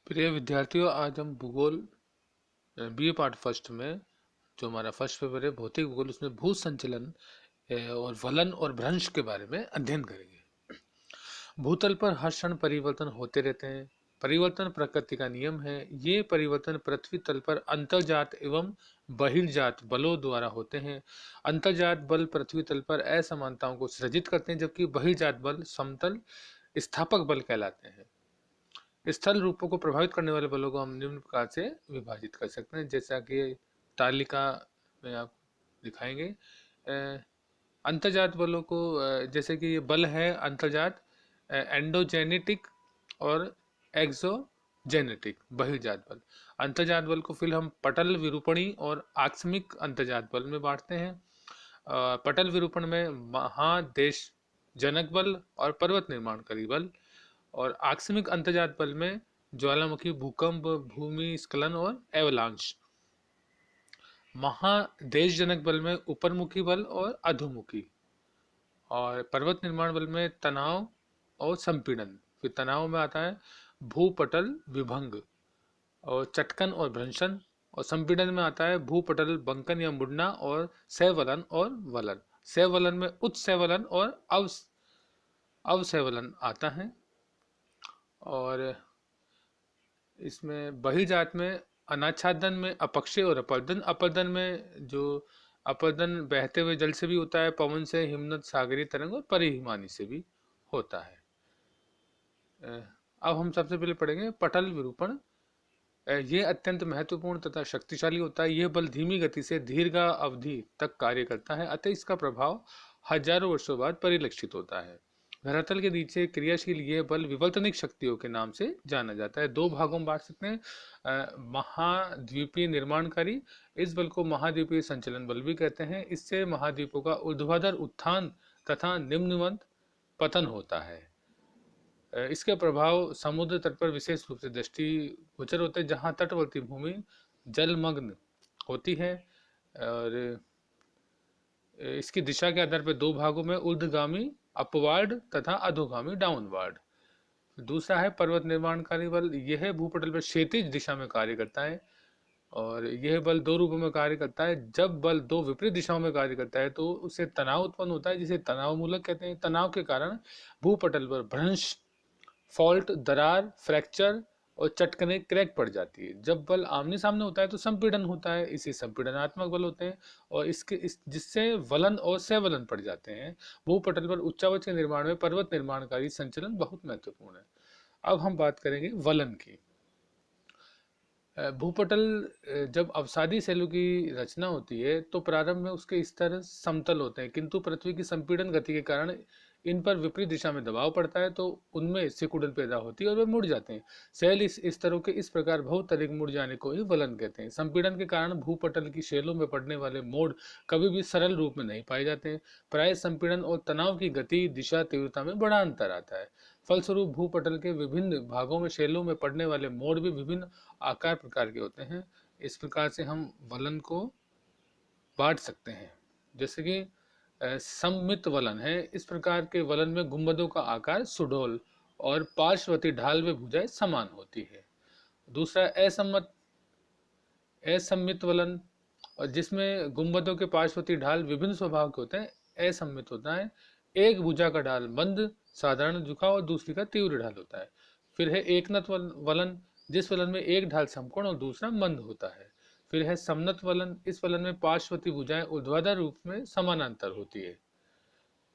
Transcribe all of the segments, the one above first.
प्रिय विद्यार्थियों, आज हम भूगोल बीए पार्ट फर्स्ट में जो हमारा फर्स्ट पेपर है भौतिक भूगोल, उसमें भू संचलन और वलन और भ्रंश के बारे में अध्ययन करेंगे। भूतल पर हर क्षण परिवर्तन होते रहते हैं। परिवर्तन प्रकृति का नियम है। ये परिवर्तन पृथ्वी तल पर अंतर्जात एवं बहिर्जात बलों द्वारा होते हैं। अंतर्जात बल पृथ्वी तल पर असमानताओं को सृजित करते हैं, जबकि बहिर्जात बल समतल स्थापक बल कहलाते हैं। स्थल रूपों को प्रभावित करने वाले बलों को हम निम्न प्रकार से विभाजित कर सकते हैं, जैसा कि तालिका में आप दिखाएंगे। अंतर्जात बलों को जैसे कि ये बल है अंतर्जात, एंडोजेनेटिक और एक्सोजेनेटिक बहिर्जात बल। अंतर्जात बल को फिर हम पटल विरूपणी और आकस्मिक अंतर्जात बल में बांटते हैं। पटल विरूपण में महादेश जनक बल और पर्वत निर्माणकारी बल, और आकस्मिक अंतर्जात बल में ज्वालामुखी, भूकंप, भूमि स्खलन और एवलांच। महादेशजनक बल में ऊपरमुखी बल और अधोमुखी, और पर्वत निर्माण बल में तनाव और संपीड़न। फिर तनाव में आता है भूपटल विभंग और चटकन और भ्रंशन, और संपीड़न में आता है भूपटल बंकन या मुड़ना और सैवलन और वलन। सैवलन में उत्सैवलन और अवसैवलन आता है। और इसमें बहिर्जात में अनाच्छादन में अपक्षय और अपर्दन। अपर्दन में जो अपर्दन बहते हुए जल से भी होता है, पवन से, हिमनद, सागरीय तरंग और परिहिमानी से भी होता है। अब हम सबसे पहले पढ़ेंगे पटल विरूपण। ये अत्यंत महत्वपूर्ण तथा शक्तिशाली होता है। यह बल धीमी गति से दीर्घ अवधि तक कार्य करता है, अतः इसका प्रभाव हजारों वर्षों बाद परिलक्षित होता है। धरातल के नीचे क्रियाशील यह बल विवर्तनिक शक्तियों के नाम से जाना जाता है। दो भागों में बांट सकते हैं। महाद्वीपीय निर्माणकारी, इस बल को महाद्वीपीय संचलन बल भी कहते हैं। इससे महाद्वीपों का ऊर्ध्वाधर उत्थान तथा निम्नवत पतन होता है। इसके प्रभाव समुद्र तट पर विशेष रूप से दृष्टिगोचर होते हैं, जहाँ तटवर्ती भूमि जलमग्न होती है। और इसकी दिशा के आधार पर दो भागों में ऊर्ध्वगामी अपवार्ड तथा अधोगामी डाउनवार्ड। दूसरा है पर्वत निर्माणकारी बल। यह भूपटल पर क्षैतिज दिशा में कार्य करता है, और यह बल दो रूपों में कार्य करता है। जब बल दो विपरीत दिशाओं में कार्य करता है तो उससे तनाव उत्पन्न होता है, जिसे तनाव मूलक कहते हैं। तनाव के कारण भूपटल पर भ्रंश, फॉल्ट, दरार, फ्रैक्चर और चटकने, क्रैक पड़ जाती है। जब बल आमने सामने होता है तो संपीड़न होता है, इसे संपीड़नात्मक बल होते हैं, और जिससे वलन और सैवलन पड़ जाते हैं। भूपटल पर उच्चावच के निर्माण में पर्वत निर्माणकारी संचलन बहुत महत्वपूर्ण है। अब हम बात करेंगे वलन की। भूपटल जब अवसादी शैलों की रचना होती है तो प्रारंभ में उसके स्तर समतल होते हैं, किंतु पृथ्वी की संपीड़न गति के कारण इन पर विपरीत दिशा में दबाव पड़ता है, तो उनमें सिकुड़न पैदा होती है और वे मुड़ जाते हैं। शैल इस स्तरों के इस प्रकार बहुतरिक मुड़ जाने को ही वलन कहते हैं। संपीड़न के कारण भूपटल की शैलों में पड़ने वाले मोड़ कभी भी सरल रूप में नहीं पाए जाते हैं। प्राय संपीड़न और तनाव की गति, दिशा, तीव्रता में बड़ा अंतर आता है। फलस्वरूप भूपटल के विभिन्न भागों में शैलों में पड़ने वाले मोड़ भी विभिन्न आकार प्रकार के होते हैं। इस प्रकार से हम वलन को बांट सकते हैं। जैसे कि सममित वलन है। इस प्रकार के वलन में गुंबदों का आकार सुडौल और पार्श्ववर्ती ढाल व भुजाएं समान होती है। दूसरा असम्मित वलन, और जिसमें गुंबदों के पार्श्ववर्ती ढाल विभिन्न स्वभाव के होते हैं। असम्मित होता है एक भुजा का ढाल मंद साधारण झुकाव और दूसरी का तीव्र ढाल होता है। फिर है एकनत वलन, जिस वलन में एक ढाल समकोण और दूसरा मंद होता है। फिर है समनत वलन, इस वलन में पार्श्ववर्ती भुजाएं ऊर्ध्वाधर रूप में समानांतर होती है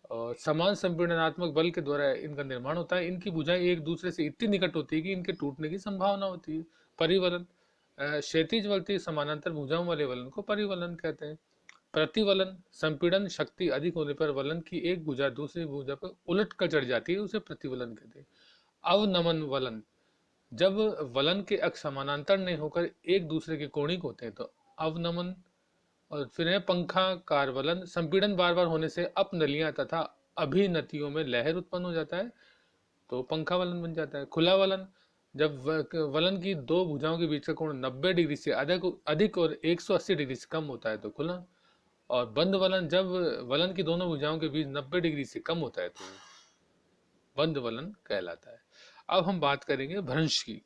और समान संपीड़नात्मक बल के द्वारा इनका निर्माण होता है। इनकी भुजाएं एक दूसरे से इतनी निकट होती है कि इनके टूटने की संभावना होती है। परिवलन, क्षैतिज वलती समानांतर भुजाओं वाले वलन को परिवलन कहते हैं। प्रतिवलन, संपीड़न शक्ति अधिक होने पर वलन की एक भुजा दूसरी भुजा पर उलट कर चढ़ जाती है, उसे प्रतिवलन कहते हैं। अवनमन वलन, जब वलन के अक्ष समानांतर नहीं होकर एक दूसरे के कोणिक होते हैं तो अवनमन। और फिर है पंखाकार वलन, संपीड़न बार बार होने से अपनलियां तथा अभिनतियों में लहर उत्पन्न हो जाता है तो पंखा वलन बन जाता है। खुला वलन, जब वलन की दो भुजाओं के बीच का कोण 90 डिग्री से अधिक और 180 डिग्री से कम होता है तो खुला। और बंद वलन, जब वलन की दोनों भुजाओं के बीच 90 डिग्री से कम होता है तो बंद वलन कहलाता है। अब हम बात करेंगे भ्रंश की।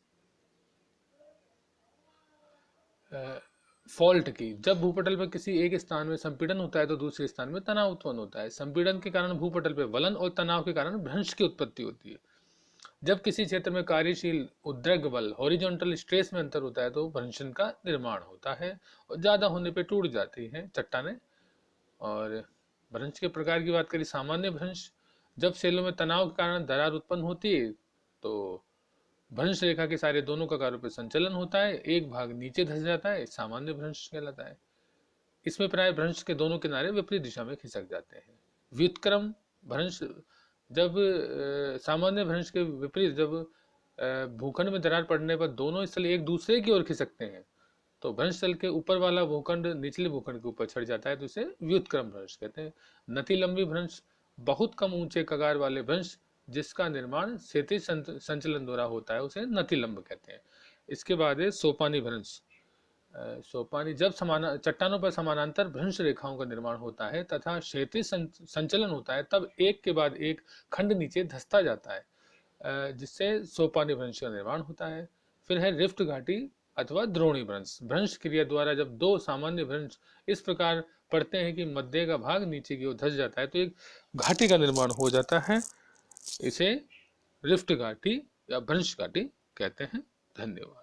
फॉल्ट की। जब भूपटल पर किसी एक स्थान में संपीड़न होता है तो दूसरे स्थान में तनाव उत्पन्न होता है। संपीड़न के कारण भूपटल पर वलन और तनाव के कारण भ्रंश की उत्पत्ति होती है। जब किसी क्षेत्र में कार्यशील उद्रग बल हॉरिजॉन्टल स्ट्रेस में अंतर होता है तो भ्रंशन का निर्माण होता है और ज्यादा होने पे टूट जाती हैं चट्टानें। और भ्रंश के प्रकार की बात करें, सामान्य भ्रंश, जब सेलों में तनाव के कारण दरार उत्पन्न होती है तो भ्रंश रेखा के सारे दोनों कगारों पर संचलन होता है, एक भाग नीचे धंस जाता है, सामान्य भ्रंश कहलाता है। इसमें प्राय भ्रंश के दोनों किनारे विपरीत दिशा में खिसक जाते हैं। व्युत्क्रम भ्रंश, जब सामान्य भ्रंश के विपरीत जब भूखंड में दरार पड़ने पर दोनों स्थल एक दूसरे की ओर खिसकते हैं तो भ्रंश स्थल के ऊपर वाला भूखंड निचले भूखंड के ऊपर चढ़ जाता है तो इसे व्युत्क्रम भ्रंश कहते हैं। नतिलंबी भ्रंश, बहुत कम ऊंचे कगार वाले भ्रंश जिसका निर्माण क्षैतिज संचलन द्वारा होता है उसे नतिलंब कहते हैं। इसके बाद है सोपानी भ्रंश। सोपानी, जब चट्टानों पर समानांतर भ्रंश रेखाओं का निर्माण होता है तथा क्षैतिज संचलन होता है तब एक के बाद एक खंड नीचे धंसता जाता है जिससे सोपानी भ्रंश का निर्माण होता है। फिर है रिफ्ट घाटी अथवा द्रोणी भ्रंश। भ्रंश क्रिया द्वारा जब दो सामान्य भ्रंश इस प्रकार पड़ते हैं कि मध्य का भाग नीचे की ओर धंस जाता है तो एक घाटी का निर्माण हो जाता है, इसे रिफ्ट घाटी या भ्रंश घाटी कहते हैं। धन्यवाद।